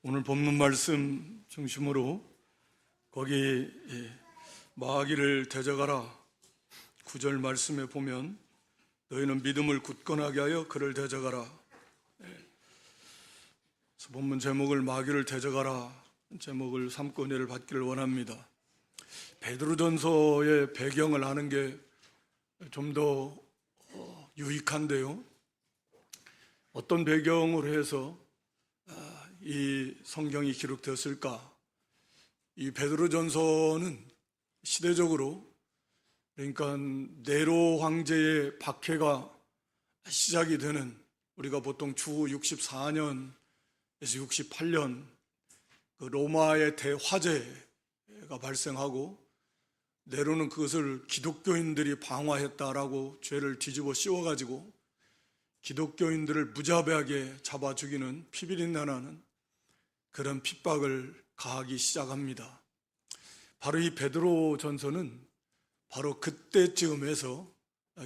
오늘 본문 말씀 중심으로 거기 마귀를 대적하라 9절 말씀에 보면 너희는 믿음을 굳건하게 하여 그를 대적하라. 그래서 본문 제목을 마귀를 대적하라 제목을 삼고 은혜를 받기를 원합니다. 베드로전서의 배경을 아는 게 좀 더 유익한데요. 어떤 배경으로 해서 이 성경이 기록되었을까? 이 베드로전서는 시대적으로 그러니까 네로 황제의 박해가 시작이 되는 우리가 보통 주 64년에서 68년 그 로마의 대화재가 발생하고 네로는 그것을 기독교인들이 방화했다라고 죄를 뒤집어 씌워가지고 기독교인들을 무자비하게 잡아 죽이는 피비린내나는 그런 핍박을 가하기 시작합니다. 바로 이 베드로전서는 바로 그때쯤에서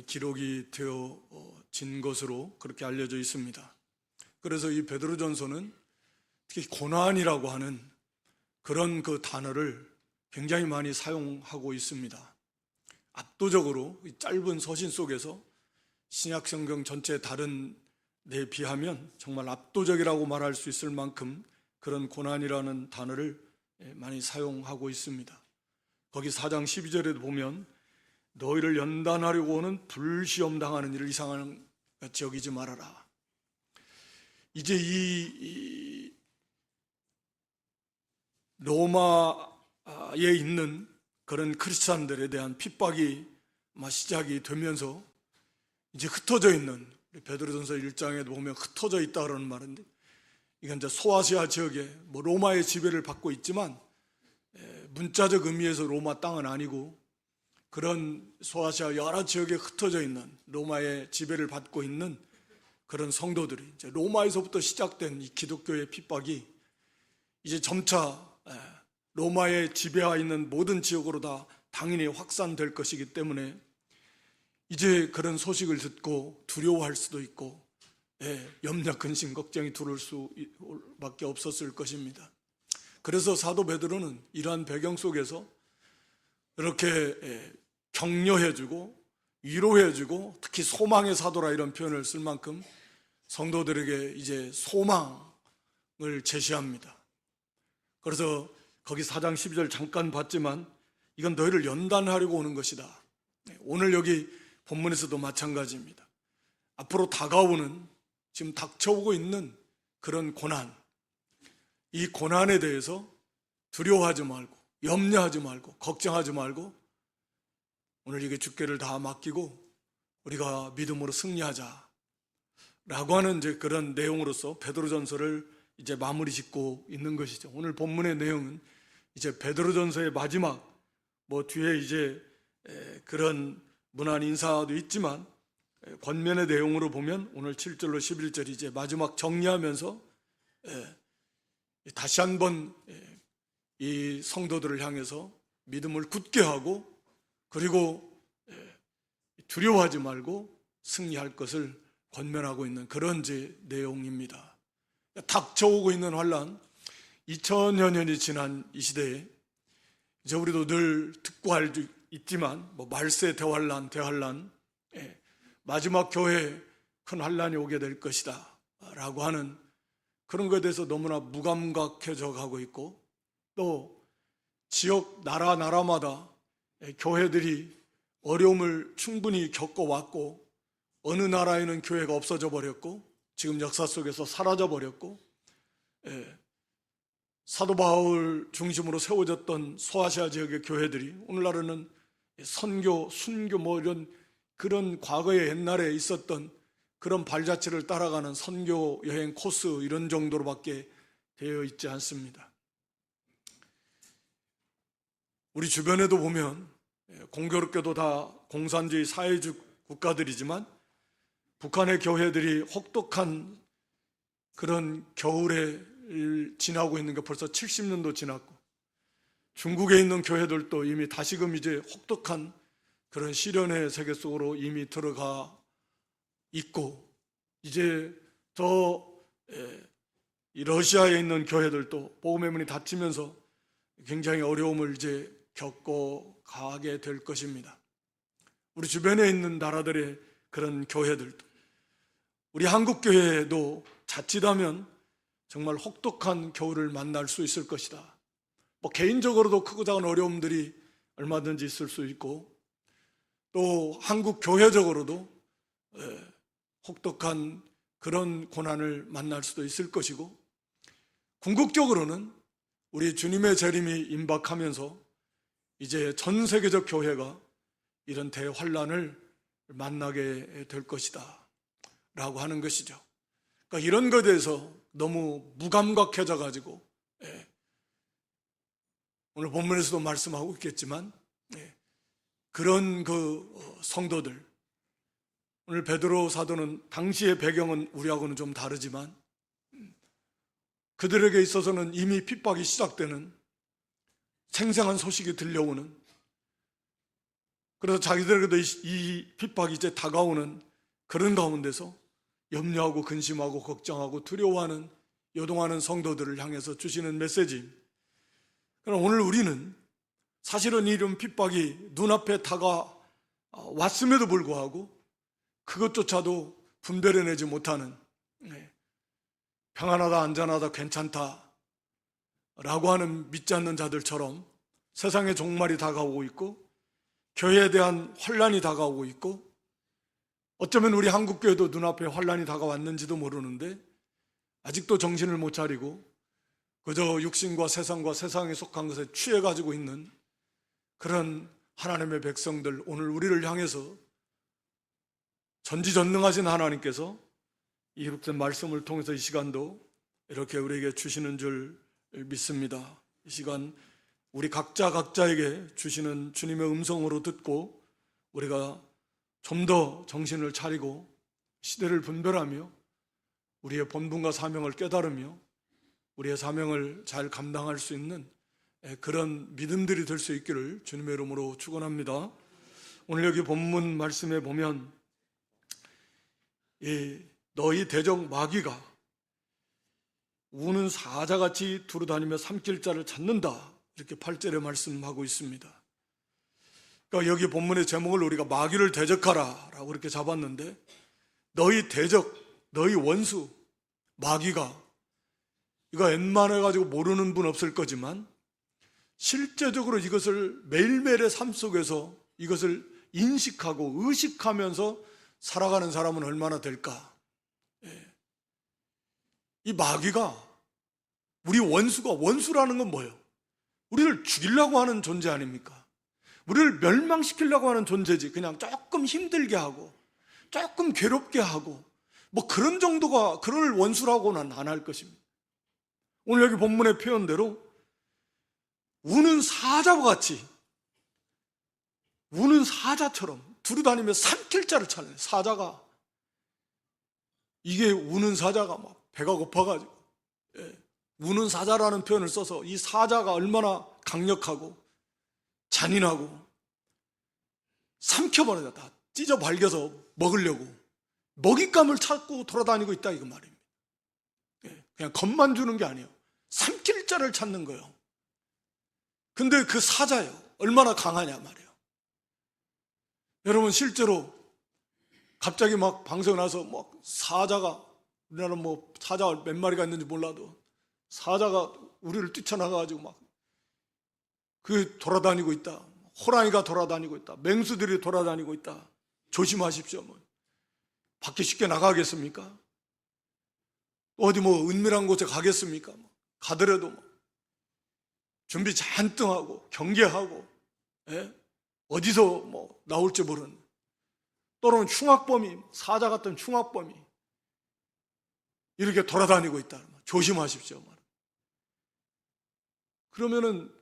기록이 되어진 것으로 그렇게 알려져 있습니다. 그래서 이 베드로전서는 특히 고난이라고 하는 그런 그 단어를 굉장히 많이 사용하고 있습니다. 압도적으로 이 짧은 서신 속에서 신약 성경 전체 다른 데에 비하면 정말 압도적이라고 말할 수 있을 만큼 그런 고난이라는 단어를 많이 사용하고 있습니다. 거기 4장 12절에도 보면 너희를 연단하려고 오는 불시험 당하는 일을 이상한 같이 여기지 말아라. 이제 이 로마에 있는 그런 크리스찬들에 대한 핍박이 시작이 되면서 이제 흩어져 있는 베드로전서 1장에도 보면 흩어져 있다 그러는 말인데 이건 이제 소아시아 지역에 로마의 지배를 받고 있지만 문자적 의미에서 로마 땅은 아니고 그런 소아시아 여러 지역에 흩어져 있는 로마의 지배를 받고 있는 그런 성도들이 이제 로마에서부터 시작된 이 기독교의 핍박이 이제 점차 로마의 지배하에 있는 모든 지역으로 다 당연히 확산될 것이기 때문에 이제 그런 소식을 듣고 두려워할 수도 있고 염려, 근심, 걱정이 들어올 수밖에 없었을 것입니다. 그래서 사도 베드로는 이러한 배경 속에서 이렇게 격려해주고 위로해주고 특히 소망의 사도라 이런 표현을 쓸 만큼 성도들에게 이제 소망을 제시합니다. 그래서 거기 4장 12절 잠깐 봤지만 이건 너희를 연단하려고 오는 것이다. 오늘 여기 본문에서도 마찬가지입니다. 앞으로 다가오는 지금 닥쳐오고 있는 그런 고난, 이 고난에 대해서 두려워하지 말고 염려하지 말고 걱정하지 말고 오늘 이게 주께를 다 맡기고 우리가 믿음으로 승리하자 라고 하는 이제 그런 내용으로서 베드로전서를 이제 마무리 짓고 있는 것이죠. 오늘 본문의 내용은 이제 베드로전서의 마지막 뒤에 이제 그런 문안 인사도 있지만 권면의 내용으로 보면 오늘 7절로 11절이 이제 마지막 정리하면서 다시 한번 이 성도들을 향해서 믿음을 굳게 하고 그리고 두려워하지 말고 승리할 것을 권면하고 있는 그런 이제 내용입니다. 닥쳐오고 있는 환난, 2000여 년이 지난 이 시대에 이제 우리도 늘 듣고 알고 있지만 말세 대환란, 마지막 교회에 큰 환란이 오게 될 것이다 라고 하는 그런 것에 대해서 너무나 무감각해져 가고 있고 또 지역 나라마다 교회들이 어려움을 충분히 겪어왔고 어느 나라에는 교회가 없어져 버렸고 지금 역사 속에서 사라져 버렸고 사도 바울 중심으로 세워졌던 소아시아 지역의 교회들이 오늘날에는 선교, 순교 이런 그런 과거에 옛날에 있었던 그런 발자취를 따라가는 선교 여행 코스 이런 정도로밖에 되어 있지 않습니다. 우리 주변에도 보면 공교롭게도 다 공산주의 사회주의 국가들이지만 북한의 교회들이 혹독한 그런 겨울에 지나고 있는 게 벌써 70년도 지났고 중국에 있는 교회들도 이미 다시금 이제 혹독한 그런 시련의 세계 속으로 이미 들어가 있고 이제 더 이 러시아에 있는 교회들도 복음의 문이 닫히면서 굉장히 어려움을 이제 겪고 가게 될 것입니다. 우리 주변에 있는 나라들의 그런 교회들도, 우리 한국 교회도 자칫하면 정말 혹독한 겨울을 만날 수 있을 것이다. 개인적으로도 크고 작은 어려움들이 얼마든지 있을 수 있고, 또 한국 교회적으로도 혹독한 그런 고난을 만날 수도 있을 것이고, 궁극적으로는 우리 주님의 재림이 임박하면서 이제 전 세계적 교회가 이런 대환란을 만나게 될 것이다 라고 하는 것이죠. 그러니까 이런 것에 대해서 너무 무감각해져 가지고, 오늘 본문에서도 말씀하고 있겠지만, 그런 성도들, 오늘 베드로 사도는 당시의 배경은 우리하고는 좀 다르지만 그들에게 있어서는 이미 핍박이 시작되는, 생생한 소식이 들려오는, 그래서 자기들에게도 이 핍박이 이제 다가오는 그런 가운데서 염려하고 근심하고 걱정하고 두려워하는, 요동하는 성도들을 향해서 주시는 메시지. 그럼 오늘 우리는 사실은 이런 핍박이 눈앞에 다가왔음에도 불구하고 그것조차도 분별해내지 못하는, 평안하다, 안전하다, 괜찮다 라고 하는 믿지 않는 자들처럼 세상의 종말이 다가오고 있고, 교회에 대한 환란이 다가오고 있고, 어쩌면 우리 한국교회도 눈앞에 환란이 다가왔는지도 모르는데 아직도 정신을 못 차리고 그저 육신과 세상과 세상에 속한 것에 취해가지고 있는 그런 하나님의 백성들, 오늘 우리를 향해서 전지전능하신 하나님께서 이 기록된 말씀을 통해서 이 시간도 이렇게 우리에게 주시는 줄 믿습니다. 이 시간 우리 각자에게 주시는 주님의 음성으로 듣고 우리가 좀 더 정신을 차리고 시대를 분별하며 우리의 본분과 사명을 깨달으며 우리의 사명을 잘 감당할 수 있는 그런 믿음들이 될 수 있기를 주님의 이름으로 축원합니다. 오늘 여기 본문 말씀에 보면 너희 대적 마귀가 우는 사자같이 두루다니며 삼킬 자를 찾는다, 이렇게 8절에 말씀하고 있습니다. 그러니까 여기 본문의 제목을 우리가 마귀를 대적하라 라고 이렇게 잡았는데, 너희 대적, 너희 원수 마귀가, 이거 웬만해가지고 모르는 분 없을 거지만 실제적으로 이것을 매일매일의 삶 속에서 이것을 인식하고 의식하면서 살아가는 사람은 얼마나 될까? 이 마귀가, 우리 원수라는 건 뭐예요? 우리를 죽이려고 하는 존재 아닙니까? 우리를 멸망시키려고 하는 존재지. 그냥 조금 힘들게 하고 조금 괴롭게 하고 그런 정도가, 그럴 원수라고는 안 할 것입니다. 오늘 여기 본문의 표현대로 우는 사자와 같이, 우는 사자처럼 두루다니며 삼킬 자를 찾는, 사자가, 이게 우는 사자가 막 배가 고파가지고 우는 사자라는 표현을 써서 이 사자가 얼마나 강력하고 잔인하고 삼켜버리다 찢어 발겨서 먹으려고 먹잇감을 찾고 돌아다니고 있다, 이거 말입니다. 그냥 겁만 주는 게 아니에요. 삼킬 자를 찾는 거예요. 근데 그 사자요, 얼마나 강하냐 말이에요. 여러분, 실제로 갑자기 막 방송에 나서 사자가, 우리나라 사자가 몇 마리가 있는지 몰라도 사자가 우리를 뛰쳐나가가지고 돌아다니고 있다, 호랑이가 돌아다니고 있다, 맹수들이 돌아다니고 있다, 조심하십시오. 밖에 쉽게 나가겠습니까? 어디 은밀한 곳에 가겠습니까? 가더라도 준비 잔뜩 하고 경계하고, 어디서 나올지 모르는, 또는 흉악범이, 사자 같은 흉악범이 이렇게 돌아다니고 있다, 조심하십시오. 그러면은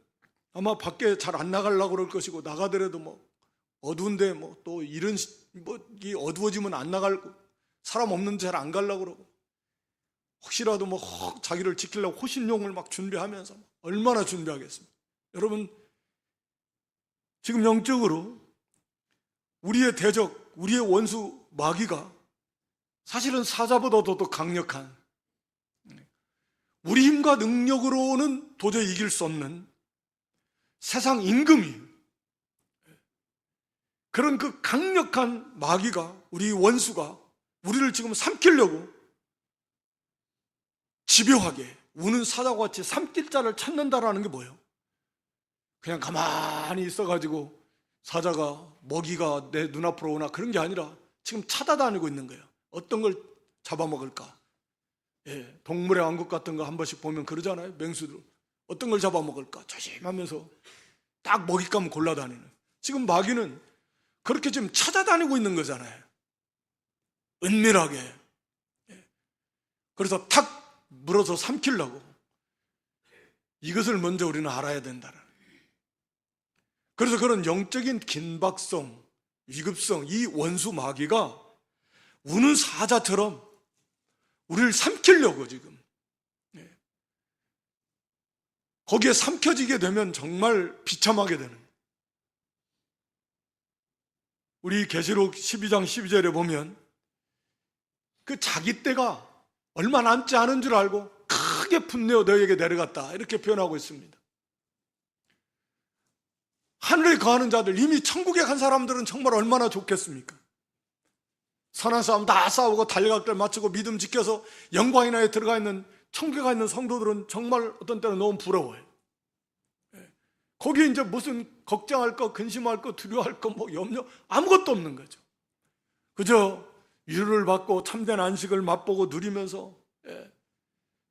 아마 밖에 잘 안 나가려고 그럴 것이고, 나가더라도 어두운데 또 이런 이 어두워지면 안 나가고, 사람 없는 데 잘 안 가려고 그러고, 혹시라도 자기를 지키려고 호신용을 준비하면서 얼마나 준비하겠습니까? 여러분, 지금 영적으로 우리의 대적, 우리의 원수 마귀가 사실은 사자보다도 더 강력한, 우리 힘과 능력으로는 도저히 이길 수 없는 세상 임금이, 그런 그 강력한 마귀가, 우리 원수가 우리를 지금 삼키려고 집요하게 우는 사자와 같이 삼킬 자를 찾는다라는 게 뭐예요? 그냥 가만히 있어가지고 사자가, 먹이가 내 눈앞으로 오나 그런 게 아니라 지금 찾아다니고 있는 거예요. 어떤 걸 잡아먹을까? 예, 동물의 왕국 같은 거 한 번씩 보면 그러잖아요. 맹수들 어떤 걸 잡아먹을까 조심하면서 딱 먹잇감 골라다니는, 지금 마귀는 그렇게 지금 찾아다니고 있는 거잖아요. 은밀하게. 예. 그래서 탁 물어서 삼키려고. 이것을 먼저 우리는 알아야 된다는. 그래서 그런 영적인 긴박성, 위급성, 이 원수 마귀가 우는 사자처럼 우리를 삼키려고 지금, 거기에 삼켜지게 되면 정말 비참하게 되는. 우리 계시록 12장 12절에 보면 그 자기 때가 얼마 남지 않은 줄 알고 크게 분내어 너희에게 내려갔다, 이렇게 표현하고 있습니다. 하늘에 거하는 자들, 이미 천국에 간 사람들은 정말 얼마나 좋겠습니까? 선한 싸움 다 싸우고 달려갈 마치고 믿음 지켜서 영광의 나라에 들어가 있는, 천국에 가 있는 성도들은 정말 어떤 때는 너무 부러워요. 거기에 이제 무슨 걱정할 거, 근심할 거, 두려워할 거, 뭐 염려 아무것도 없는 거죠. 그저 위로를 받고 참된 안식을 맛보고 누리면서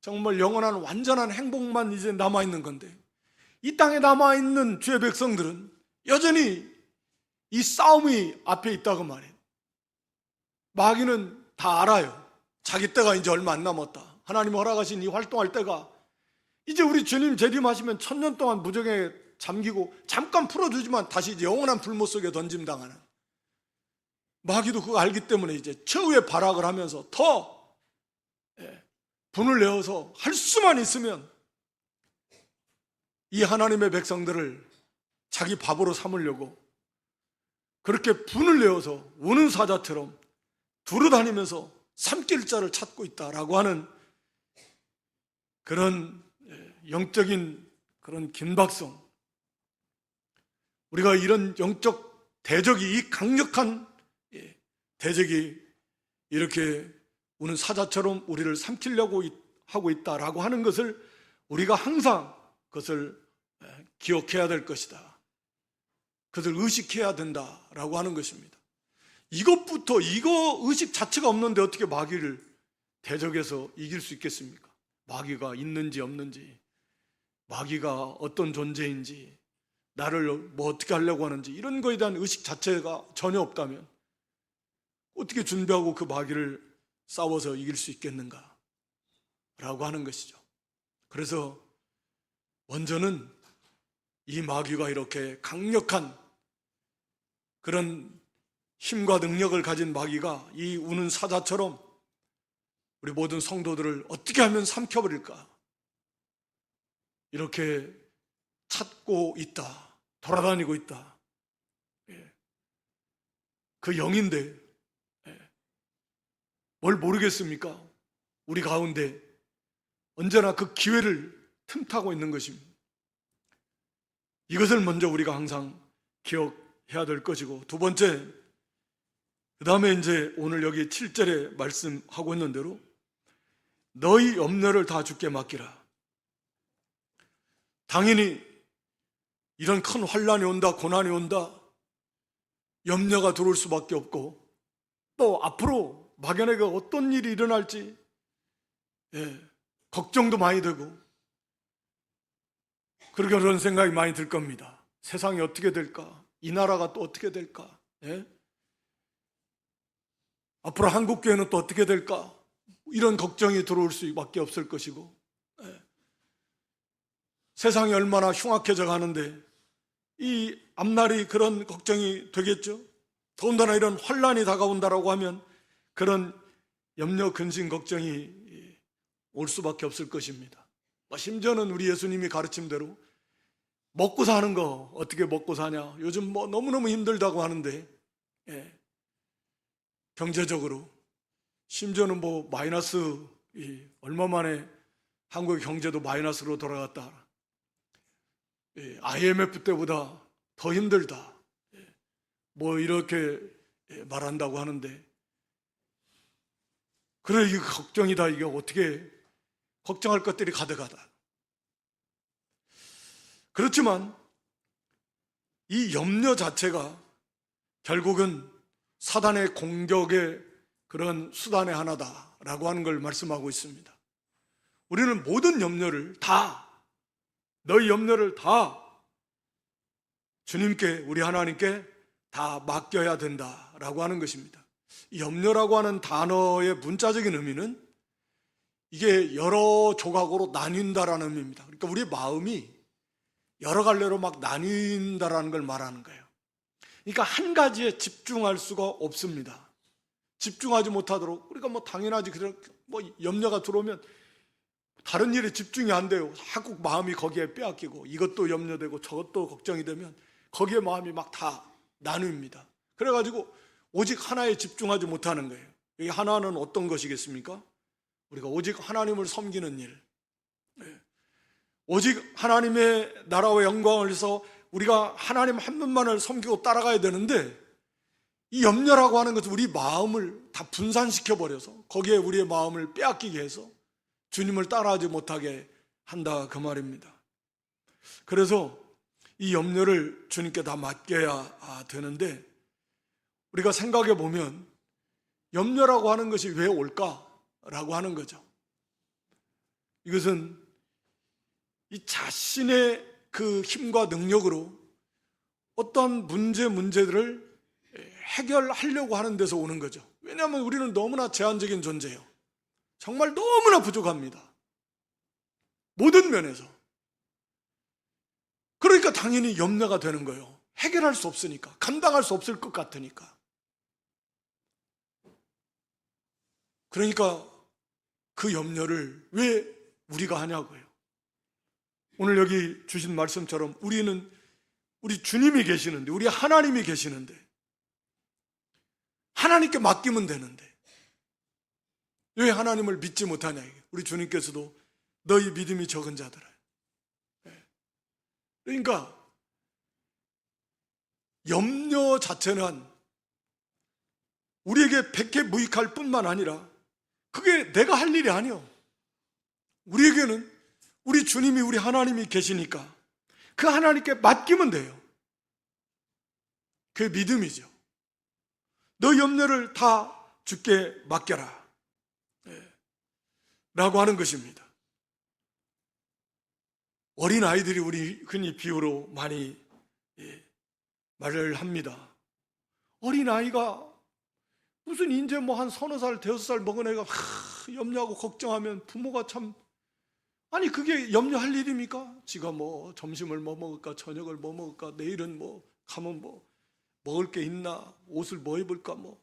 정말 영원한 완전한 행복만 이제 남아있는 건데, 이 땅에 남아있는 주의 백성들은 여전히 이 싸움이 앞에 있다고 말해요. 마귀는 다 알아요. 자기 때가 이제 얼마 안 남았다. 하나님 허락하신 이 활동할 때가 이제 우리 주님 재림하시면 1000년 동안 무정에 잠기고 잠깐 풀어주지만 다시 이제 영원한 불못 속에 던짐당하는, 마귀도 그거 알기 때문에 이제 최후의 발악을 하면서 더 분을 내어서 할 수만 있으면 이 하나님의 백성들을 자기 밥으로 삼으려고 그렇게 분을 내어서 우는 사자처럼 두루다니면서 삼킬 자를 찾고 있다라고 하는 그런 영적인 그런 긴박성, 우리가 이런 영적 대적이, 이 강력한 대적이 이렇게 우는 사자처럼 우리를 삼키려고 하고 있다라고 하는 것을 우리가 항상 그것을 기억해야 될 것이다, 그것을 의식해야 된다라고 하는 것입니다. 이것부터, 이거 의식 자체가 없는데 어떻게 마귀를 대적해서 이길 수 있겠습니까? 마귀가 있는지 없는지, 마귀가 어떤 존재인지, 나를 뭐 어떻게 하려고 하는지, 이런 거에 대한 의식 자체가 전혀 없다면 어떻게 준비하고 그 마귀를 싸워서 이길 수 있겠는가 라고 하는 것이죠. 그래서 먼저는 이 마귀가 이렇게 강력한 그런 힘과 능력을 가진 마귀가 이 우는 사자처럼 우리 모든 성도들을 어떻게 하면 삼켜버릴까, 이렇게 찾고 있다, 돌아다니고 있다. 그 영인데 뭘 모르겠습니까? 우리 가운데 언제나 그 기회를 틈타고 있는 것입니다. 이것을 먼저 우리가 항상 기억해야 될 것이고, 두 번째, 그 다음에 이제 오늘 여기 7절에 말씀하고 있는 대로 너희 염려를 다 주께 맡기라. 당연히 이런 큰 환난이 온다, 고난이 온다, 염려가 들어올 수밖에 없고, 또 앞으로 막연하게 어떤 일이 일어날지 걱정도 많이 되고, 그런 생각이 많이 들 겁니다. 세상이 어떻게 될까? 이 나라가 또 어떻게 될까? 앞으로 한국교회는 또 어떻게 될까? 이런 걱정이 들어올 수밖에 없을 것이고, 세상이 얼마나 흉악해져 가는데 이 앞날이 그런 걱정이 되겠죠. 더군다나 이런 환란이 다가온다라고 하면 그런 염려, 근심, 걱정이 올 수밖에 없을 것입니다. 심지어는 우리 예수님이 가르침대로 먹고 사는 거 어떻게 먹고 사냐, 요즘 뭐 너무너무 힘들다고 하는데 경제적으로 심지어는 뭐 마이너스 얼마 만에 한국의 경제도 마이너스로 돌아갔다. IMF 때보다 더 힘들다. 뭐 이렇게 말한다고 하는데, 그래 이게 걱정이다. 이게 어떻게 걱정할 것들이 가득하다. 그렇지만 이 염려 자체가 결국은 사단의 공격의 그런 수단의 하나다라고 하는 걸 말씀하고 있습니다. 우리는 모든 염려를 다, 너희 염려를 다 주님께, 우리 하나님께 다 맡겨야 된다라고 하는 것입니다. 이 염려라고 하는 단어의 문자적인 의미는 이게 여러 조각으로 나뉜다라는 의미입니다. 그러니까 우리 마음이 여러 갈래로 막 나뉜다라는 걸 말하는 거예요. 그러니까 한 가지에 집중할 수가 없습니다. 집중하지 못하도록, 우리가 뭐 당연하지, 뭐 염려가 들어오면 다른 일에 집중이 안 돼요. 자꾸 마음이 거기에 빼앗기고, 이것도 염려되고 저것도 걱정이 되면 거기에 마음이 막 다 나뉩니다. 그래가지고 오직 하나에 집중하지 못하는 거예요. 이 하나는 어떤 것이겠습니까? 우리가 오직 하나님을 섬기는 일, 오직 하나님의 나라와 영광을 위해서 우리가 하나님 한 분만을 섬기고 따라가야 되는데, 이 염려라고 하는 것은 우리 마음을 다 분산시켜 버려서 거기에 우리의 마음을 빼앗기게 해서 주님을 따라하지 못하게 한다, 그 말입니다. 그래서 이 염려를 주님께 다 맡겨야 되는데, 우리가 생각해 보면 염려라고 하는 것이 왜 올까라고 하는 거죠. 이것은 이 자신의 그 힘과 능력으로 어떤 문제들을 해결하려고 하는 데서 오는 거죠. 왜냐하면 우리는 너무나 제한적인 존재예요. 정말 너무나 부족합니다. 모든 면에서. 그러니까 당연히 염려가 되는 거예요. 해결할 수 없으니까, 감당할 수 없을 것 같으니까. 그러니까 그 염려를 왜 우리가 하냐고요. 오늘 여기 주신 말씀처럼 우리 주님이 계시는데, 우리 하나님이 계시는데, 하나님께 맡기면 되는데 왜 하나님을 믿지 못하냐. 우리 주님께서도 너희 믿음이 적은 자들아. 그러니까 염려 자체는 우리에게 백해무익할 뿐만 아니라 그게 내가 할 일이 아니요. 우리에게는 우리 주님이, 우리 하나님이 계시니까 그 하나님께 맡기면 돼요. 그게 믿음이죠. 너 염려를 다 주께 맡겨라, 라고 하는 것입니다. 어린 아이들이 우리 흔히 비유로 많이 말을 합니다. 어린 아이가 무슨 이제 뭐 한 서너 살, 대여섯 살 먹은 애가 염려하고 걱정하면 부모가 참, 아니 그게 염려할 일입니까? 지가 뭐 점심을 뭐 먹을까, 저녁을 뭐 먹을까, 내일은 뭐 가면 뭐 먹을 게 있나, 옷을 뭐 입을까, 뭐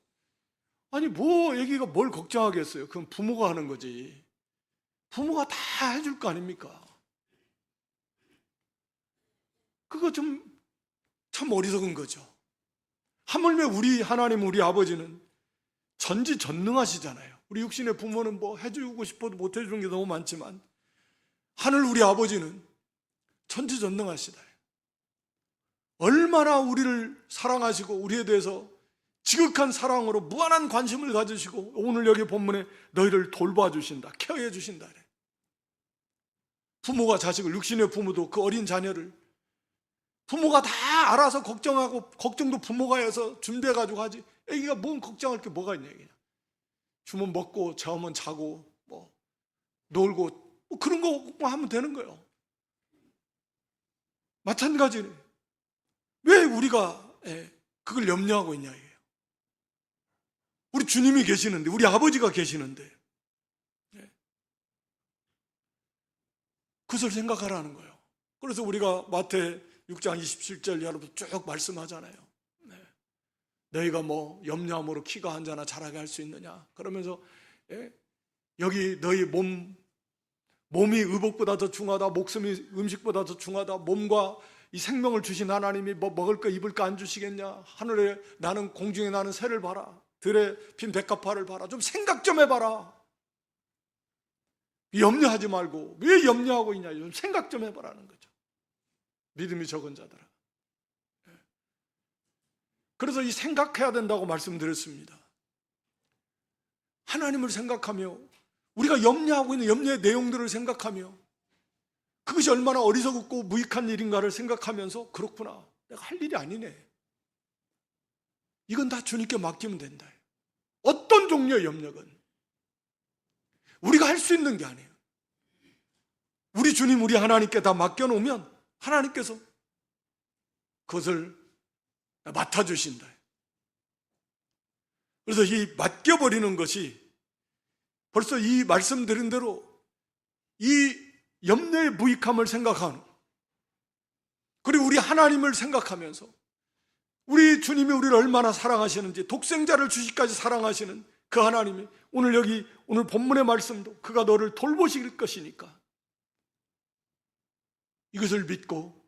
아니 뭐 애기가 뭘 걱정하겠어요. 그건 부모가 하는 거지. 부모가 다 해줄 거 아닙니까? 그거 좀 참 어리석은 거죠. 하물며 우리 하나님, 우리 아버지는 전지전능하시잖아요. 우리 육신의 부모는 뭐 해주고 싶어도 못 해주는 게 너무 많지만 하늘 우리 아버지는 전지전능하시다. 얼마나 우리를 사랑하시고 우리에 대해서 지극한 사랑으로 무한한 관심을 가지시고 오늘 여기 본문에 너희를 돌봐주신다, 케어해 주신다. 부모가 자식을, 육신의 부모도 그 어린 자녀를 부모가 다 알아서 걱정하고, 걱정도 부모가 해서 준비해가지고 하지. 애기가 뭔 걱정할 게 뭐가 있냐. 그냥 주면 먹고 자면 자고 뭐 놀고 뭐 그런 거 하면 되는 거예요. 마찬가지네. 왜 우리가 그걸 염려하고 있냐 이게요. 우리 주님이 계시는데, 우리 아버지가 계시는데 그것을 생각하라는 거예요. 그래서 우리가 마태 6장 27절 여러분 쭉 말씀하잖아요. 너희가 뭐 염려함으로 키가 한 자나 자라게 할 수 있느냐. 그러면서 여기 너희 몸이 의복보다 더 중하다, 목숨이 음식보다 더 중하다, 몸과 이 생명을 주신 하나님이 뭐 먹을 거 입을 거 안 주시겠냐. 하늘에 나는, 공중에 나는 새를 봐라, 들에 핀 백합화를 봐라. 좀 생각 좀 해봐라. 염려하지 말고 왜 염려하고 있냐, 좀 생각 좀 해보라는 거죠. 믿음이 적은 자들아. 그래서 이 생각해야 된다고 말씀드렸습니다. 하나님을 생각하며 우리가 염려하고 있는 염려의 내용들을 생각하며 그것이 얼마나 어리석고 무익한 일인가를 생각하면서 그렇구나, 내가 할 일이 아니네, 이건 다 주님께 맡기면 된다. 어떤 종류의 염려건 우리가 할 수 있는 게 아니에요. 우리 주님, 우리 하나님께 다 맡겨놓으면 하나님께서 그것을 맡아주신다. 그래서 이 맡겨버리는 것이 벌써 이 말씀드린 대로 이 염려의 무익함을 생각하는, 그리고 우리 하나님을 생각하면서 우리 주님이 우리를 얼마나 사랑하시는지, 독생자를 주시기까지 사랑하시는 그 하나님이 오늘 본문의 말씀도 그가 너를 돌보실 것이니까 이것을 믿고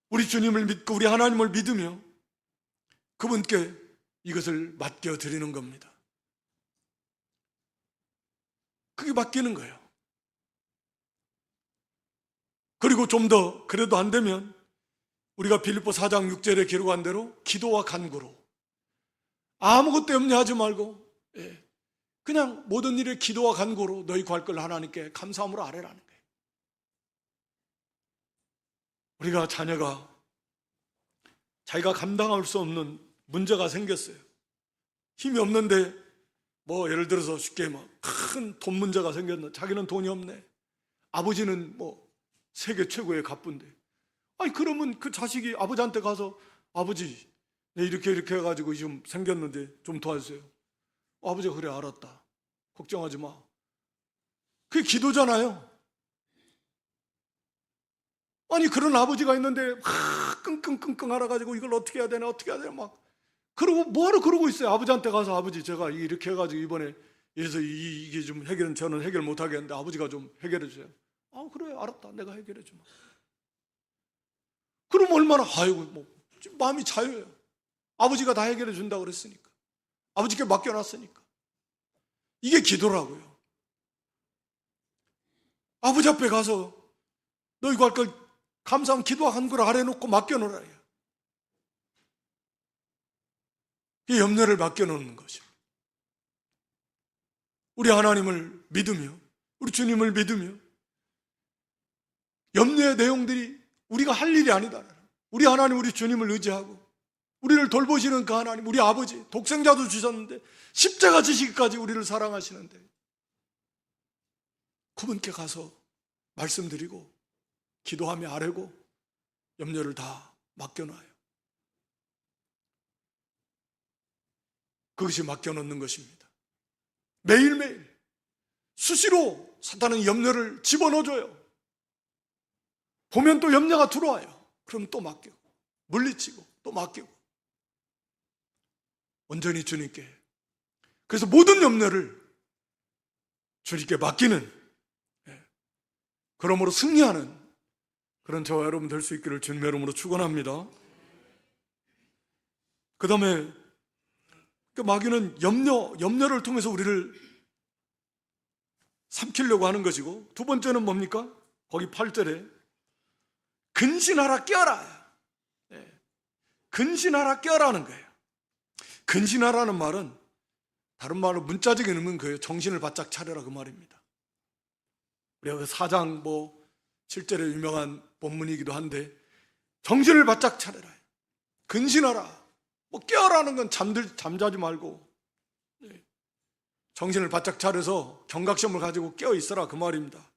우리 주님을 믿고 우리 하나님을 믿으며 그분께 이것을 맡겨드리는 겁니다. 그게 맡기는 거예요. 그리고 좀 더 그래도 안 되면 우리가 빌립보 4장 6절에 기록한 대로 기도와 간구로, 아무것도 염려하지 말고 그냥 모든 일에 기도와 간구로 너희 구할 걸 하나님께 감사함으로 아뢰라는 거예요. 우리가 자녀가 자기가 감당할 수 없는 문제가 생겼어요. 힘이 없는데 뭐 예를 들어서 쉽게 큰 돈 문제가 생겼는데 자기는 돈이 없네. 아버지는 세계 최고의 갑부인데, 아니 그러면 그 자식이 아버지한테 가서 아버지, 네, 이렇게 해가지고 좀 생겼는데 좀 도와주세요. 아버지가 그래, 알았다, 걱정하지 마. 그게 기도잖아요. 아니 그런 아버지가 있는데 막 끙끙끙끙 알아가지고 이걸 어떻게 해야 되나 그러고 뭐하러 그러고 있어요. 아버지한테 가서 아버지, 제가 이렇게 해가지고 이번에 이래서 이게 좀 저는 해결 못하겠는데 아버지가 좀 해결해 주세요. 아 그래, 알았다, 내가 해결해 주마. 그럼 얼마나, 마음이 자유해요. 아버지가 다 해결해 준다고 그랬으니까, 아버지께 맡겨놨으니까. 이게 기도라고요. 아버지 앞에 가서 너 이거 할 걸 감사한 기도와 간구를 아래놓고 맡겨놓으라. 이 염려를 맡겨놓는 것이요. 우리 하나님을 믿으며 우리 주님을 믿으며 염려의 내용들이 우리가 할 일이 아니다. 우리 하나님, 우리 주님을 의지하고 우리를 돌보시는 그 하나님, 우리 아버지, 독생자도 주셨는데 십자가 지시기까지 우리를 사랑하시는데 그분께 가서 말씀드리고 기도하며 아뢰고 염려를 다 맡겨놔요. 그것이 맡겨놓는 것입니다. 매일매일 수시로 사탄은 염려를 집어넣어줘요. 보면 또 염려가 들어와요. 그럼 또 맡기고, 물리치고 또 맡기고, 온전히 주님께. 그래서 모든 염려를 주님께 맡기는, 그러므로 승리하는 그런 저와 여러분 될 수 있기를 주님의 이름으로 축원합니다. 그 다음에 마귀는 염려를 통해서 우리를 삼키려고 하는 것이고, 두 번째는 뭡니까? 거기 8절에 근신하라 깨어라. 근신하라 깨어라는 거예요. 근신하라는 말은 다른 말로 문자적인 의미는 그예요. 정신을 바짝 차려라, 그 말입니다. 우리가 그 4장 7절에 유명한 본문이기도 한데, 정신을 바짝 차려라, 근신하라. 깨어라는 건 잠자지 말고 정신을 바짝 차려서 경각심을 가지고 깨어 있어라, 그 말입니다.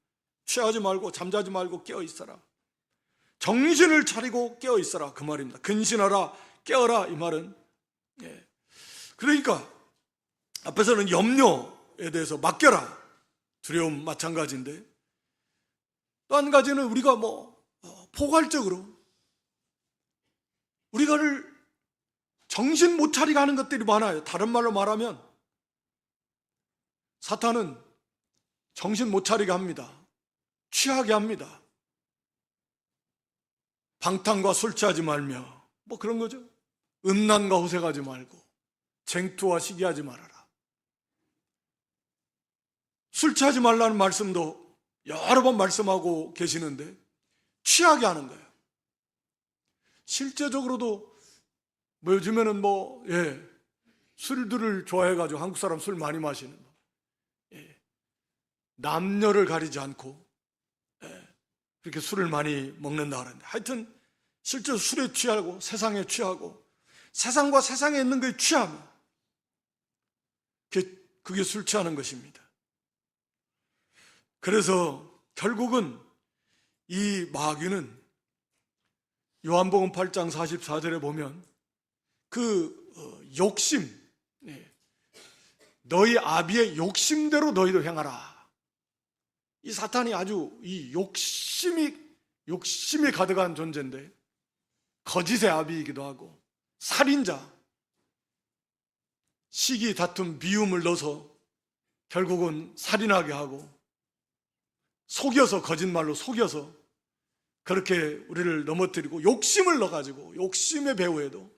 취하지 말고 잠자지 말고 깨어 있어라. 정신을 차리고 깨어 있어라, 그 말입니다. 근신하라, 깨어라, 이 말은. 그러니까 앞에서는 염려에 대해서 맡겨라, 두려움 마찬가지인데, 또 한 가지는 우리가 포괄적으로 우리가를 정신 못 차리게 하는 것들이 많아요. 다른 말로 말하면 사탄은 정신 못 차리게 합니다. 취하게 합니다. 방탕과 술 취하지 말며 그런 거죠. 음란과 호색하지 말고 쟁투와 시기하지 말아라. 술 취하지 말라는 말씀도 여러 번 말씀하고 계시는데 취하게 하는 거예요. 실제적으로도 뭐 요즘에는 술들을 좋아해가지고 한국 사람 술 많이 마시는 남녀를 가리지 않고 그렇게 술을 많이 먹는다 그러는데, 하여튼 실제 술에 취하고 세상에 취하고 세상과 세상에 있는 것에 취하면 그게 술 취하는 것입니다. 그래서 결국은 이 마귀는 요한복음 8장 44절에 보면 욕심, 너희 아비의 욕심대로 너희도 행하라. 이 사탄이 아주 이 욕심이 가득한 존재인데, 거짓의 아비이기도 하고 살인자, 시기, 다툼, 미움을 넣어서 결국은 살인하게 하고 속여서, 거짓말로 속여서 그렇게 우리를 넘어뜨리고, 욕심을 넣어가지고 욕심의 배후에도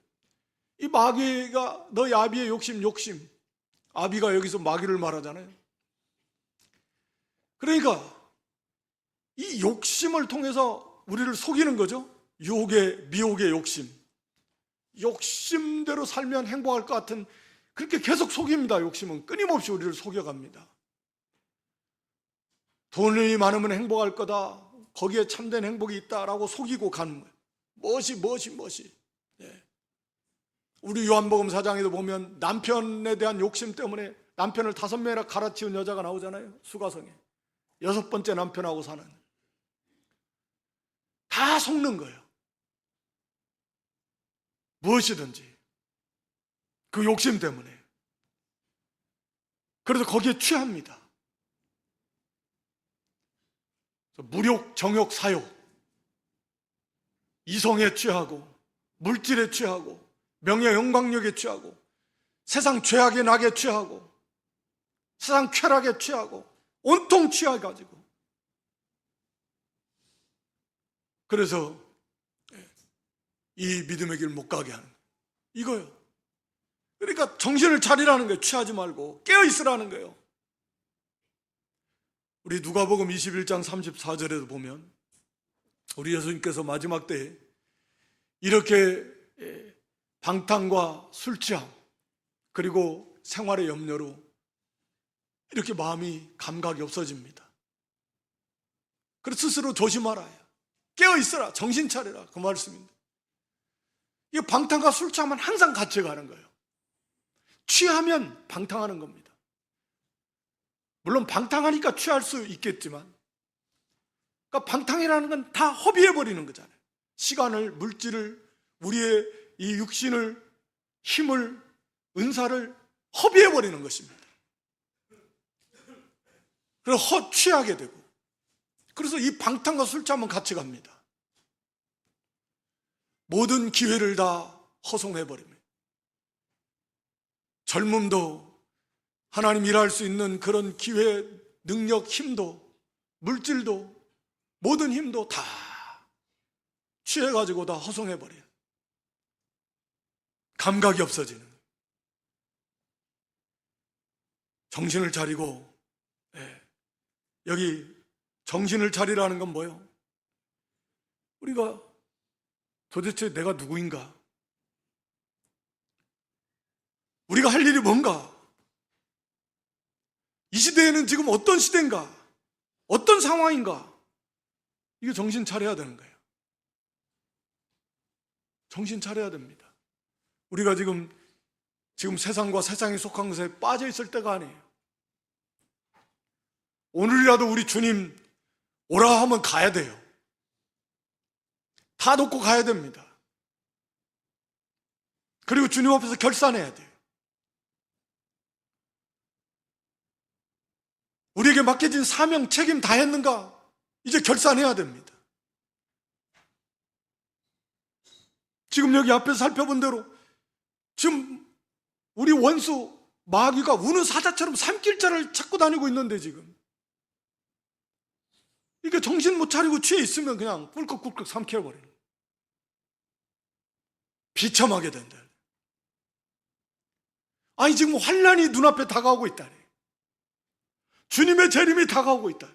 이 마귀가 너희 아비의 욕심, 아비가 여기서 마귀를 말하잖아요. 그러니까 이 욕심을 통해서 우리를 속이는 거죠. 유혹의, 미혹의 욕심대로 살면 행복할 것 같은, 그렇게 계속 속입니다. 욕심은 끊임없이 우리를 속여갑니다. 돈이 많으면 행복할 거다, 거기에 참된 행복이 있다라고 속이고 가는 거예요. 무엇이. 우리 요한복음 4장에도 보면 남편에 대한 욕심 때문에 남편을 5명이나 갈아치운 여자가 나오잖아요. 수가성에 6번째 남편하고 사는, 다 속는 거예요. 무엇이든지 그 욕심 때문에. 그래서 거기에 취합니다. 무욕, 정욕, 사욕, 이성에 취하고 물질에 취하고 명예, 영광력에 취하고 세상 죄악의 낙에 취하고 세상 쾌락에 취하고 온통 취해가지고, 그래서 이 믿음의 길 못 가게 하는 이거예요. 그러니까 정신을 차리라는 거예요. 취하지 말고 깨어있으라는 거예요. 우리 누가복음 21장 34절에도 보면 우리 예수님께서 마지막 때에 이렇게 방탕과 술 취함 그리고 생활의 염려로 이렇게 마음이 감각이 없어집니다. 그래서 스스로 조심하라, 깨어있어라, 정신 차려라, 그 말씀입니다. 이 방탕과 술 취하면 항상 같이 가는 거예요. 취하면 방탕하는 겁니다. 물론 방탕하니까 취할 수 있겠지만, 그러니까 방탕이라는 건 다 허비해버리는 거잖아요. 시간을, 물질을, 우리의 이 육신을, 힘을, 은사를 허비해버리는 것입니다. 그래서 취하게 되고, 그래서 이 방탕과 술 취하면 같이 갑니다. 모든 기회를 다 허송해버립니다. 젊음도, 하나님 일할 수 있는 그런 기회, 능력, 힘도, 물질도, 모든 힘도 다 취해가지고 다 허송해버려요. 감각이 없어지는. 정신을 차리고, 여기 정신을 차리라는 건 뭐예요? 우리가 도대체 내가 누구인가? 우리가 할 일이 뭔가? 이 시대에는 지금 어떤 시대인가? 어떤 상황인가? 이거 정신 차려야 되는 거예요. 정신 차려야 됩니다. 우리가 지금 세상과 세상에 속한 것에 빠져 있을 때가 아니에요. 오늘이라도 우리 주님 오라 하면 가야 돼요. 다 놓고 가야 됩니다. 그리고 주님 앞에서 결산해야 돼요. 우리에게 맡겨진 사명, 책임 다 했는가? 이제 결산해야 됩니다. 지금 여기 앞에서 살펴본 대로 지금 우리 원수 마귀가 우는 사자처럼 삼킬자를 찾고 다니고 있는데, 지금 이게 정신 못 차리고 취해 있으면 그냥 꿀꺽꿀꺽 삼켜버리는, 비참하게 된다. 아니 지금 환란이 눈앞에 다가오고 있다니. 주님의 재림이 다가오고 있다.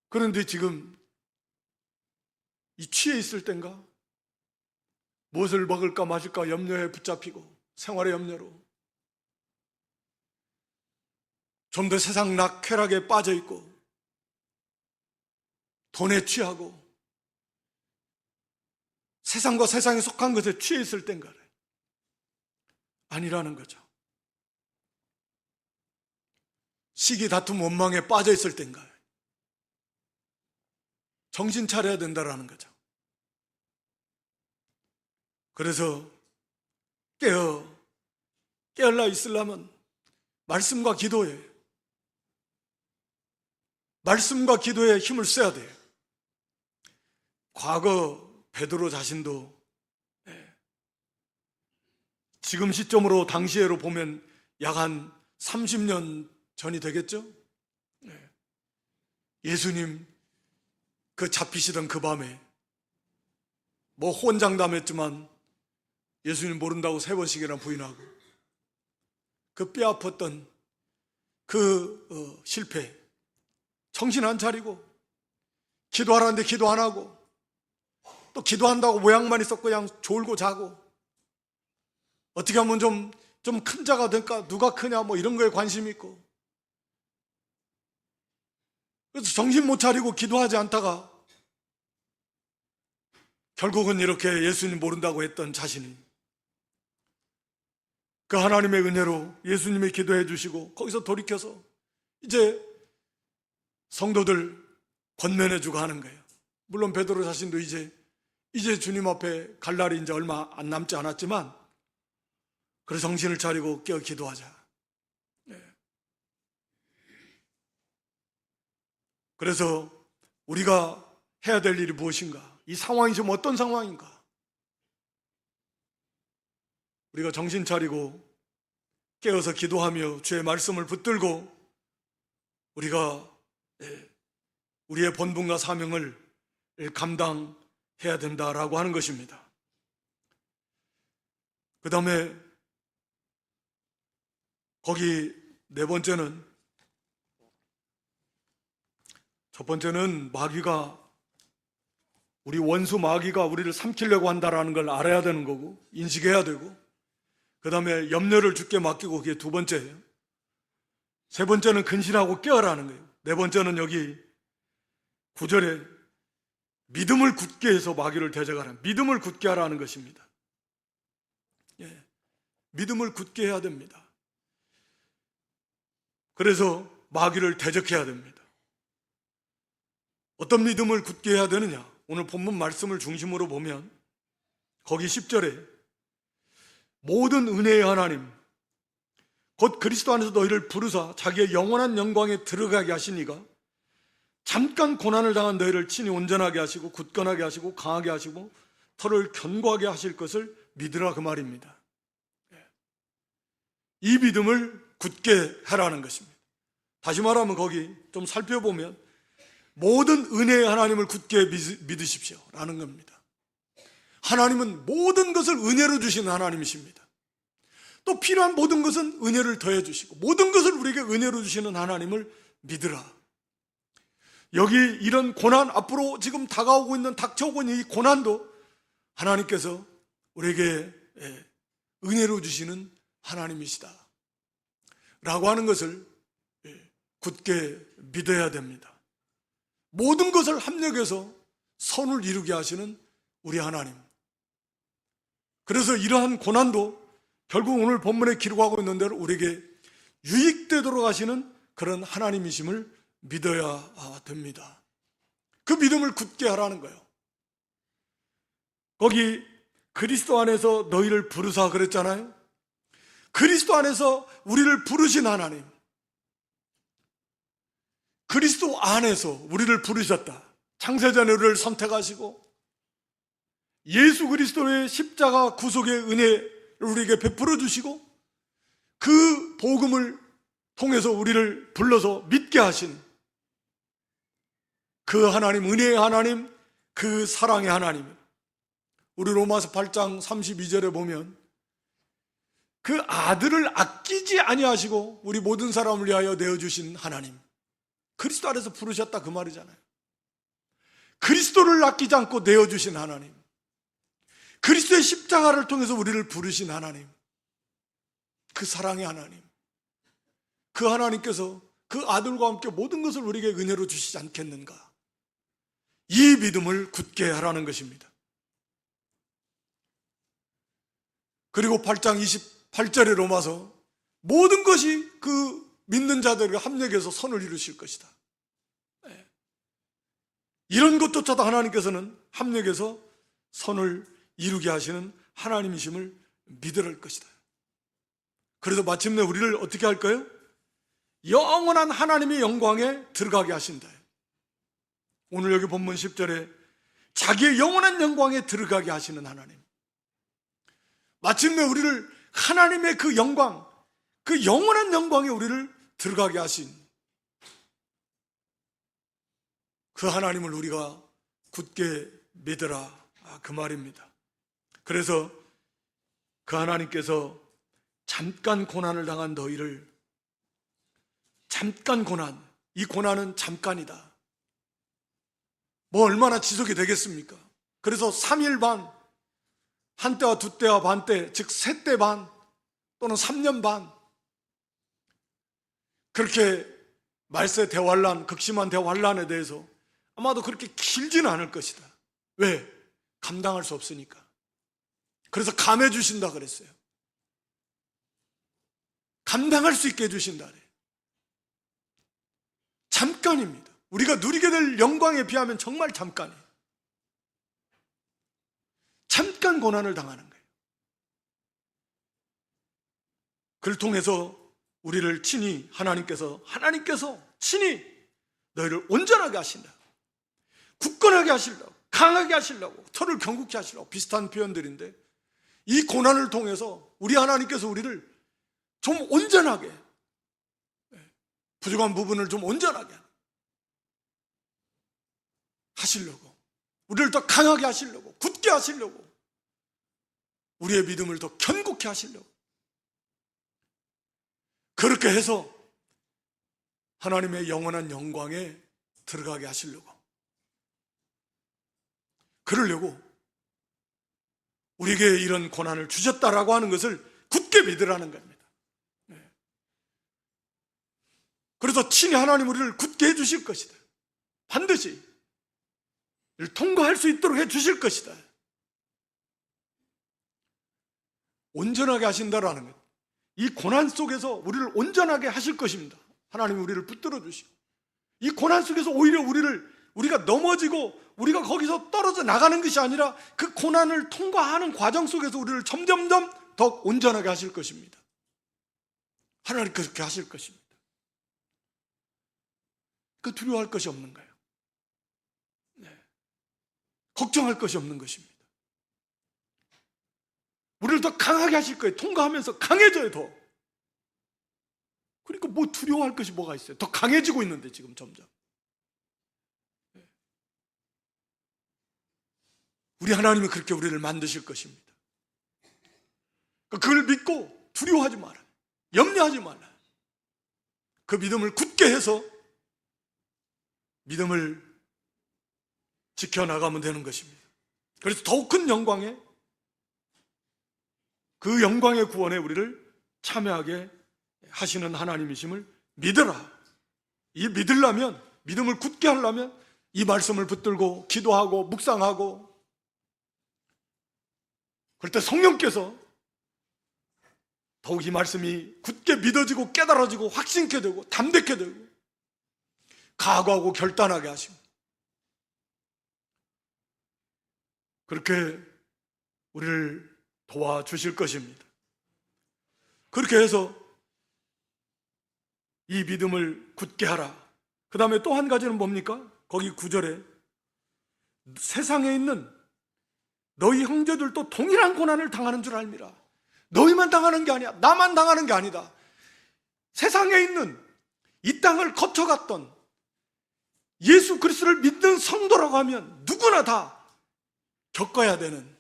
그런데 지금 이 취해 있을 땐가? 무엇을 먹을까 마실까 염려에 붙잡히고 생활의 염려로 좀 더 세상 쾌락에 빠져 있고 돈에 취하고 세상과 세상에 속한 것에 취해 있을 땐가? 아니라는 거죠. 시기, 다툼, 원망에 빠져 있을 땐가? 정신 차려야 된다라는 거죠. 그래서 깨어나 있으려면 말씀과 기도에 힘을 써야 돼요. 과거 베드로 자신도 지금 시점으로 당시에로 보면 약 한 30년 전이 되겠죠? 예수님 그 잡히시던 그 밤에 뭐 혼장담했지만 예수님 모른다고 3번씩이나 부인하고 그 뼈아팠던 그 실패, 정신 안 차리고 기도하라는데 기도 안 하고 또 기도한다고 모양만 있었고 그냥 졸고 자고 어떻게 하면 좀 큰 자가 될까, 누가 크냐 뭐 이런 거에 관심이 있고 그래서 정신 못 차리고 기도하지 않다가 결국은 이렇게 예수님 모른다고 했던 자신이 그 하나님의 은혜로 예수님이 기도해 주시고 거기서 돌이켜서 이제 성도들 권면해 주고 하는 거예요. 물론 베드로 자신도 이제 주님 앞에 갈 날이 이제 얼마 안 남지 않았지만 그래서 정신을 차리고 깨어 기도하자. 그래서 우리가 해야 될 일이 무엇인가? 이 상황이 지금 어떤 상황인가? 우리가 정신 차리고 깨어서 기도하며 주의 말씀을 붙들고 우리가 우리의 본분과 사명을 감당해야 된다라고 하는 것입니다. 그 다음에 거기 4번째는, 첫 번째는 마귀가, 우리 원수 마귀가 우리를 삼키려고 한다라는 걸 알아야 되는 거고 인식해야 되고, 그 다음에 염려를 주께 맡기고, 그게 2번째예요. 3번째는 근신하고 깨어라는 거예요. 4번째는 여기 9절에 믿음을 굳게 해서 마귀를 대적하라. 믿음을 굳게 하라는 것입니다. 믿음을 굳게 해야 됩니다. 그래서 마귀를 대적해야 됩니다. 어떤 믿음을 굳게 해야 되느냐? 오늘 본문 말씀을 중심으로 보면 거기 10절에 모든 은혜의 하나님 곧 그리스도 안에서 너희를 부르사 자기의 영원한 영광에 들어가게 하시니가 잠깐 고난을 당한 너희를 친히 온전하게 하시고 굳건하게 하시고 강하게 하시고 털을 견고하게 하실 것을 믿으라, 그 말입니다. 이 믿음을 굳게 하라는 것입니다. 다시 말하면 거기 좀 살펴보면 모든 은혜의 하나님을 굳게 믿으십시오 라는 겁니다. 하나님은 모든 것을 은혜로 주시는 하나님이십니다. 또 필요한 모든 것은 은혜를 더해 주시고 모든 것을 우리에게 은혜로 주시는 하나님을 믿으라. 여기 이런 고난, 앞으로 지금 다가오고 있는, 닥쳐오고 있는 이 고난도 하나님께서 우리에게 은혜로 주시는 하나님이시다 라고 하는 것을 굳게 믿어야 됩니다. 모든 것을 합력해서 선을 이루게 하시는 우리 하나님. 그래서 이러한 고난도 결국 오늘 본문에 기록하고 있는 대로 우리에게 유익되도록 하시는 그런 하나님이심을 믿어야 됩니다. 그 믿음을 굳게 하라는 거예요. 거기 그리스도 안에서 너희를 부르사 그랬잖아요. 그리스도 안에서 우리를 부르신 하나님, 그리스도 안에서 우리를 부르셨다. 창세전에 우리를 선택하시고 예수 그리스도의 십자가 구속의 은혜를 우리에게 베풀어 주시고 그 복음을 통해서 우리를 불러서 믿게 하신 그 하나님, 은혜의 하나님, 그 사랑의 하나님. 우리 로마서 8장 32절에 보면 그 아들을 아끼지 아니하시고 우리 모든 사람을 위하여 내어주신 하나님, 그리스도 안에서 부르셨다 그 말이잖아요. 그리스도를 아끼지 않고 내어주신 하나님, 그리스도의 십자가를 통해서 우리를 부르신 하나님, 그 사랑의 하나님, 그 하나님께서 그 아들과 함께 모든 것을 우리에게 은혜로 주시지 않겠는가? 이 믿음을 굳게 하라는 것입니다. 그리고 8장 28절에 로마서, 모든 것이 그 믿는 자들에게 합력해서 선을 이루실 것이다. 이런 것조차도 하나님께서는 합력해서 선을 이루게 하시는 하나님이심을 믿으라 할 것이다. 그래서 마침내 우리를 어떻게 할까요? 영원한 하나님의 영광에 들어가게 하신다. 오늘 여기 본문 10절에 자기의 영원한 영광에 들어가게 하시는 하나님, 마침내 우리를 하나님의 그 영광, 그 영원한 영광에 우리를 들어가게 하신 그 하나님을 우리가 굳게 믿으라, 그 말입니다. 그래서 그 하나님께서 잠깐 고난을 당한 너희를, 잠깐 고난, 이 고난은 잠깐이다. 뭐 얼마나 지속이 되겠습니까? 그래서 3일 반, 한때와 두때와 반때, 즉 3때 반 또는 3년 반, 그렇게 말세 대환란, 극심한 대환란에 대해서 아마도 그렇게 길지는 않을 것이다. 왜? 감당할 수 없으니까. 그래서 감해 주신다 그랬어요. 감당할 수 있게 해주신다 그래요. 잠깐입니다. 우리가 누리게 될 영광에 비하면 정말 잠깐이에요. 잠깐 고난을 당하는 거예요. 그를 통해서 우리를 친히 하나님께서 친히 너희를 온전하게 하신다, 굳건하게 하시려고, 강하게 하시려고, 털을 견고케 하시려고, 비슷한 표현들인데, 이 고난을 통해서 우리 하나님께서 우리를 좀 온전하게, 부족한 부분을 좀 온전하게 하시려고, 우리를 더 강하게 하시려고, 굳게 하시려고, 우리의 믿음을 더 견고케 하시려고, 그렇게 해서 하나님의 영원한 영광에 들어가게 하시려고, 그러려고 우리에게 이런 고난을 주셨다라고 하는 것을 굳게 믿으라는 겁니다. 그래서 친히 하나님 우리를 굳게 해주실 것이다. 반드시 이를 통과할 수 있도록 해주실 것이다. 온전하게 하신다라는 것, 이 고난 속에서 우리를 온전하게 하실 것입니다. 하나님이 우리를 붙들어 주시고, 이 고난 속에서 오히려 우리가 넘어지고 우리가 거기서 떨어져 나가는 것이 아니라 그 고난을 통과하는 과정 속에서 우리를 점점점 더 온전하게 하실 것입니다. 하나님께서 그렇게 하실 것입니다. 그 두려워할 것이 없는 거예요. 걱정할 것이 없는 것입니다. 우리를 더 강하게 하실 거예요. 통과하면서 강해져요, 더. 그러니까 뭐 두려워할 것이 뭐가 있어요? 더 강해지고 있는데 지금 점점. 우리 하나님이 그렇게 우리를 만드실 것입니다. 그걸 믿고 두려워하지 마라, 염려하지 말라. 그 믿음을 굳게 해서 믿음을 지켜나가면 되는 것입니다. 그래서 더욱 큰 영광에, 그 영광의 구원에 우리를 참여하게 하시는 하나님이심을 믿어라. 이 믿으려면, 믿음을 굳게 하려면 이 말씀을 붙들고 기도하고 묵상하고, 그럴 때 성령께서 더욱 이 말씀이 굳게 믿어지고 깨달아지고 확신케 되고 담대케 되고 각오하고 결단하게 하시고, 그렇게 우리를 도와주실 것입니다. 그렇게 해서 이 믿음을 굳게 하라. 그 다음에 또 한 가지는 뭡니까? 거기 9절에 세상에 있는 너희 형제들도 동일한 고난을 당하는 줄 알미라. 너희만 당하는 게 아니야. 나만 당하는 게 아니다. 세상에 있는 이 땅을 거쳐갔던 예수 그리스도를 믿는 성도라고 하면 누구나 다 겪어야 되는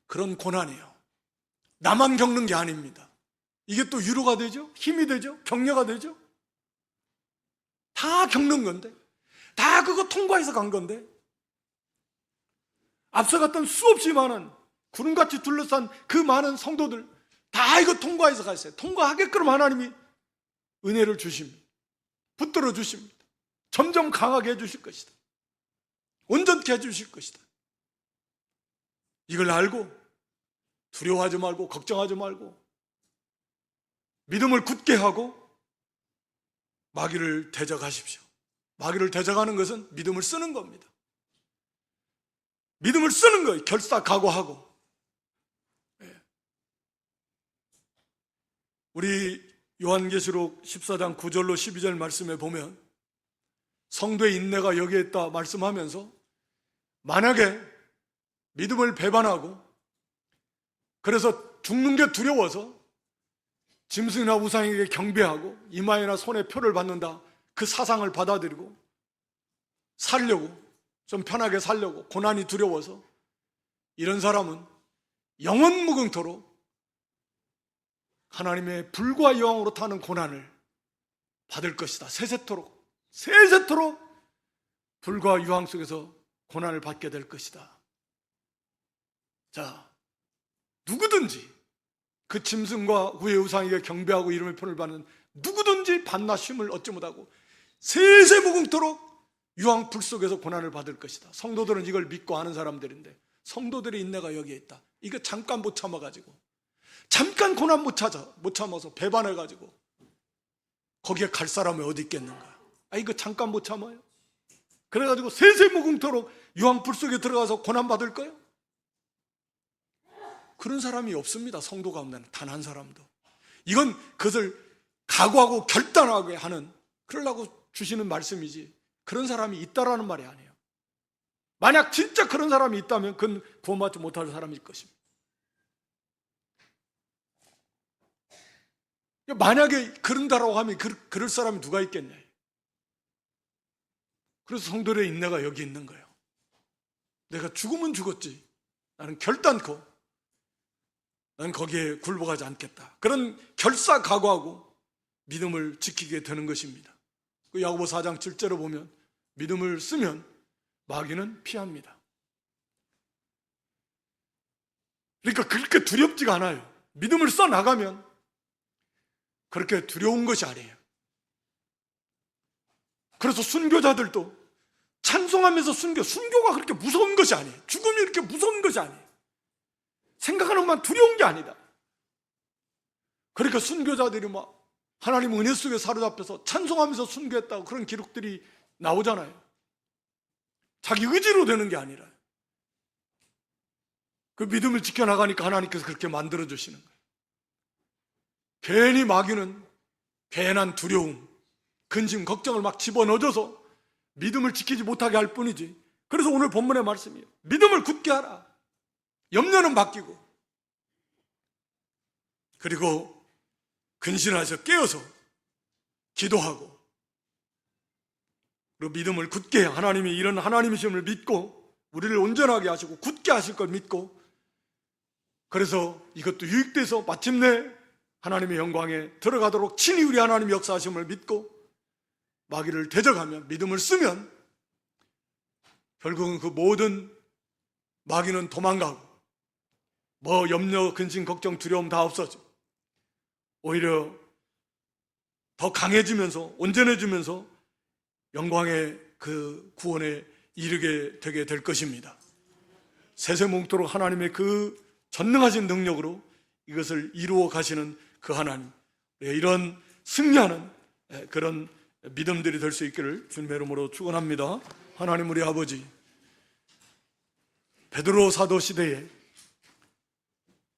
그런 고난이에요. 나만 겪는 게 아닙니다. 이게 또 위로가 되죠? 힘이 되죠? 격려가 되죠? 다 겪는 건데, 다 그거 통과해서 간 건데, 앞서 갔던 수없이 많은 구름같이 둘러싼 그 많은 성도들 다 이거 통과해서 갔어요. 통과하게끔 하나님이 은혜를 주십니다. 붙들어 주십니다. 점점 강하게 해주실 것이다. 온전케 해주실 것이다. 이걸 알고 두려워하지 말고 걱정하지 말고 믿음을 굳게 하고 마귀를 대적하십시오. 마귀를 대적하는 것은 믿음을 쓰는 겁니다. 믿음을 쓰는 거예요. 결사각오하고. 우리 요한계시록 14장 9절로 12절 말씀에 보면 성도의 인내가 여기에 있다 말씀하면서 만약에 믿음을 배반하고 그래서 죽는 게 두려워서 짐승이나 우상에게 경배하고 이마에나 손에 표를 받는다 그 사상을 받아들이고 살려고 좀 편하게 살려고 고난이 두려워서 이런 사람은 영원 무궁토록 하나님의 불과 여왕으로 타는 고난을 받을 것이다. 세세토록 불과 유황 속에서 고난을 받게 될 것이다. 자, 누구든지 그 짐승과 후의 우상에게 경배하고 이름의 표를 받는 누구든지 밤낮 쉼을 얻지 못하고 세세무궁토록 유황 불 속에서 고난을 받을 것이다. 성도들은 이걸 믿고 아는 사람들인데 성도들의 인내가 여기에 있다. 이거 잠깐 못 참아가지고 잠깐 고난 못 참아서 배반해가지고 거기에 갈 사람이 어디 있겠는가. 이거 잠깐 못 참아요. 그래가지고 세세무궁토록 유황 불 속에 들어가서 고난 받을 거예요? 그런 사람이 없습니다. 성도 가운데는 단 한 사람도. 이건 그것을 각오하고 결단하게 하는 그러려고 주시는 말씀이지 그런 사람이 있다라는 말이 아니에요. 만약 진짜 그런 사람이 있다면 그건 구원받지 못할 사람일 것입니다. 만약에 그런다라고 하면 그럴 사람이 누가 있겠냐. 그래서 성도의 인내가 여기 있는 거예요. 내가 죽으면 죽었지. 나는 결단코 나는 거기에 굴복하지 않겠다. 그런 결사각오하고 믿음을 지키게 되는 것입니다. 그 야고보 4장 7절을 보면 믿음을 쓰면 마귀는 피합니다. 그러니까 그렇게 두렵지가 않아요. 믿음을 써나가면 그렇게 두려운 것이 아니에요. 그래서 순교자들도 찬송하면서 순교가 그렇게 무서운 것이 아니에요. 죽음이 그렇게 무서운 것이 아니에요. 생각하는 것만 두려운 게 아니다. 그러니까 순교자들이 막 하나님 은혜 속에 사로잡혀서 찬송하면서 순교했다고 그런 기록들이 나오잖아요. 자기 의지로 되는 게 아니라 그 믿음을 지켜나가니까 하나님께서 그렇게 만들어주시는 거예요. 괜히 마귀는 괜한 두려움, 근심, 걱정을 막 집어넣어줘서 믿음을 지키지 못하게 할 뿐이지. 그래서 오늘 본문의 말씀이에요. 믿음을 굳게 하라. 염려는 맡기고 그리고 근신하셔 깨어서 기도하고 그리고 믿음을 굳게 해. 하나님이 이런 하나님이심을 믿고 우리를 온전하게 하시고 굳게 하실 걸 믿고 그래서 이것도 유익돼서 마침내 하나님의 영광에 들어가도록 친히 우리 하나님의 역사하심을 믿고 마귀를 대적하며 믿음을 쓰면 결국은 그 모든 마귀는 도망가고 뭐 염려, 근심, 걱정, 두려움 다 없어져. 오히려 더 강해지면서 온전해지면서 영광의 그 구원에 이르게 되게 될 것입니다. 세세몽토록 하나님의 그 전능하신 능력으로 이것을 이루어 가시는 그 하나님, 이런 승리하는 그런 믿음들이 될 수 있기를 주님의 이름으로 축원합니다. 하나님 우리 아버지, 베드로 사도 시대에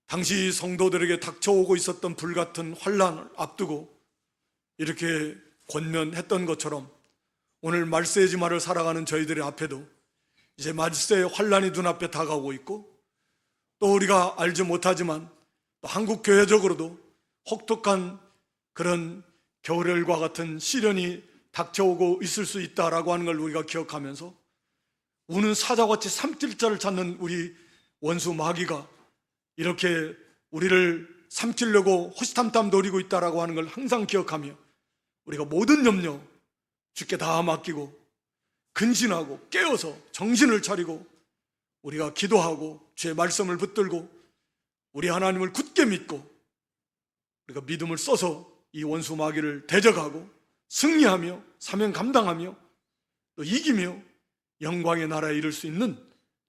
당시 성도들에게 닥쳐오고 있었던 불같은 환난을 앞두고 이렇게 권면했던 것처럼 오늘 말세지마를 살아가는 저희들의 앞에도 이제 말세의 환난이 눈앞에 다가오고 있고 또 우리가 알지 못하지만 또 한국 교회적으로도 혹독한 그런 겨울열과 같은 시련이 닥쳐오고 있을 수 있다라고 하는 걸 우리가 기억하면서 우는 사자같이 삼킬자를 찾는 우리 원수 마귀가 이렇게 우리를 삼키려고 호시탐탐 노리고 있다라고 하는 걸 항상 기억하며 우리가 모든 염려 주께 다 맡기고 근신하고 깨어서 정신을 차리고 우리가 기도하고 주의 말씀을 붙들고 우리 하나님을 굳게 믿고 우리가 믿음을 써서 이 원수 마귀를 대적하고 승리하며 사명 감당하며 또 이기며 영광의 나라에 이를 수 있는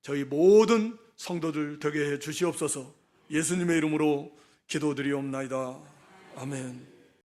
저희 모든 성도들 되게 해 주시옵소서. 예수님의 이름으로 기도드리옵나이다. 아멘.